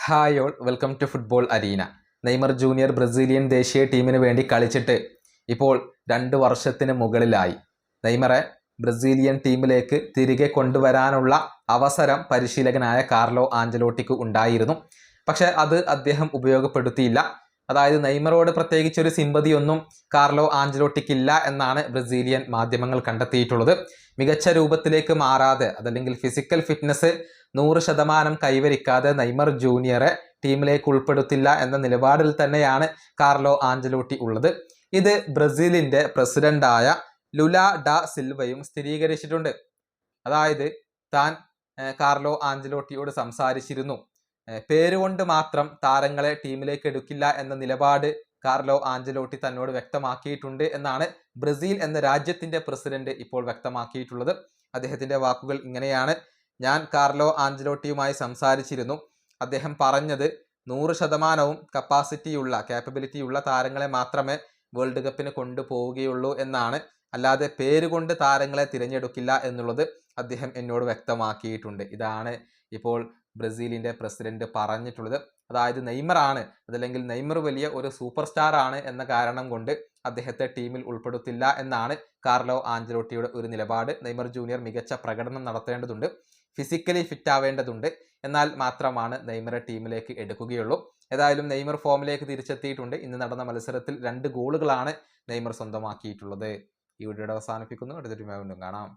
Hi all, welcome to football arena. Neymar junior Brazilian ദേശീയ ടീമിന് വേണ്ടി കളിച്ചിട്ട് ഇപ്പോൾ 2 വർഷത്തിന് മുകളിലായി. നെയ്മറെ ബ്രസീലിയൻ ടീമിലേക്ക് തിരികെ കൊണ്ടുവരാനുള്ള അവസരം പരിശീലകനായ കാർലോ ആഞ്ചലോട്ടിക്ക് ഉണ്ടായിരുന്നു. പക്ഷെ അത് അദ്ദേഹം ഉപയോഗപ്പെടുത്തിയില്ല. അതായത് നെയ്മറോട് പ്രത്യേകിച്ച് ഒരു സിമ്പതിയൊന്നും കാർലോ ആഞ്ചലോട്ടിക്കില്ല എന്നാണ് ബ്രസീലിയൻ മാധ്യമങ്ങൾ കണ്ടെത്തിയിട്ടുള്ളത്. മികച്ച രൂപത്തിലേക്ക് മാറാതെ, അതല്ലെങ്കിൽ ഫിസിക്കൽ ഫിറ്റ്നസ് 100% കൈവരിക്കാതെ നെയ്മർ ജൂനിയറെ ടീമിലേക്ക് ഉൾപ്പെടുത്തില്ല എന്ന നിലപാടിൽ തന്നെയാണ് കാർലോ ആഞ്ചലോട്ടി ഉള്ളത്. ഇത് ബ്രസീലിന്റെ പ്രസിഡന്റായ ലുല ഡ സിൽവയും സ്ഥിരീകരിച്ചിട്ടുണ്ട്. അതായത് താൻ കാർലോ ആഞ്ചലോട്ടിയോട് സംസാരിച്ചിരുന്നു. പേരുകൊണ്ട് മാത്രം താരങ്ങളെ ടീമിലേക്ക് എടുക്കില്ല എന്ന നിലപാട് കാർലോ ആഞ്ചലോട്ടി തന്നോട് വ്യക്തമാക്കിയിട്ടുണ്ട് എന്നാണ് ബ്രസീൽ എന്ന രാജ്യത്തിന്റെ പ്രസിഡന്റ് ഇപ്പോൾ വ്യക്തമാക്കിയിട്ടുള്ളത്. അദ്ദേഹത്തിന്റെ വാക്കുകൾ ഇങ്ങനെയാണ്: ഞാൻ കാർലോ ആഞ്ചലോട്ടിയുമായി സംസാരിച്ചിരുന്നു. അദ്ദേഹം പറഞ്ഞത് 100% കേപ്പബിലിറ്റിയുള്ള താരങ്ങളെ മാത്രമേ വേൾഡ് കപ്പിന് കൊണ്ടുപോവുകയുള്ളൂ എന്നാണ്. അല്ലാതെ പേരുകൊണ്ട് താരങ്ങളെ തിരഞ്ഞെടുക്കില്ല എന്നുള്ളത് അദ്ദേഹം എന്നോട് വ്യക്തമാക്കിയിട്ടുണ്ട്. ഇതാണ് ഇപ്പോൾ ബ്രസീലിന്റെ പ്രസിഡന്റ് പറഞ്ഞിട്ടുള്ളത്. അതായത് നെയ്മറാണ്, അതല്ലെങ്കിൽ നെയ്മർ വലിയ ഒരു സൂപ്പർ സ്റ്റാർ ആണ് എന്ന കാരണം കൊണ്ട് അദ്ദേഹത്തെ ടീമിൽ ഉൾപ്പെടുത്തില്ല എന്നാണ് കാർലോ ആഞ്ചലോട്ടിയുടെ ഒരു നിലപാട്. നെയ്മർ ജൂനിയർ മികച്ച പ്രകടനം നടത്തേണ്ടതുണ്ട്, ഫിസിക്കലി ഫിറ്റ് ആവേണ്ടതുണ്ട്, എന്നാൽ മാത്രമാണ് നെയ്മറെ ടീമിലേക്ക് എടുക്കുകയുള്ളൂ. ഏതായാലും നെയ്മർ ഫോമിലേക്ക് തിരിച്ചെത്തിയിട്ടുണ്ട്. ഇന്ന് നടന്ന മത്സരത്തിൽ 2 ഗോളുകളാണ് നെയ്മർ സ്വന്തമാക്കിയിട്ടുള്ളത്. ഈ വീഡിയോയുടെ അവസാനിപ്പിക്കുന്നു. അടുത്തൊരു വീണ്ടും കാണാം.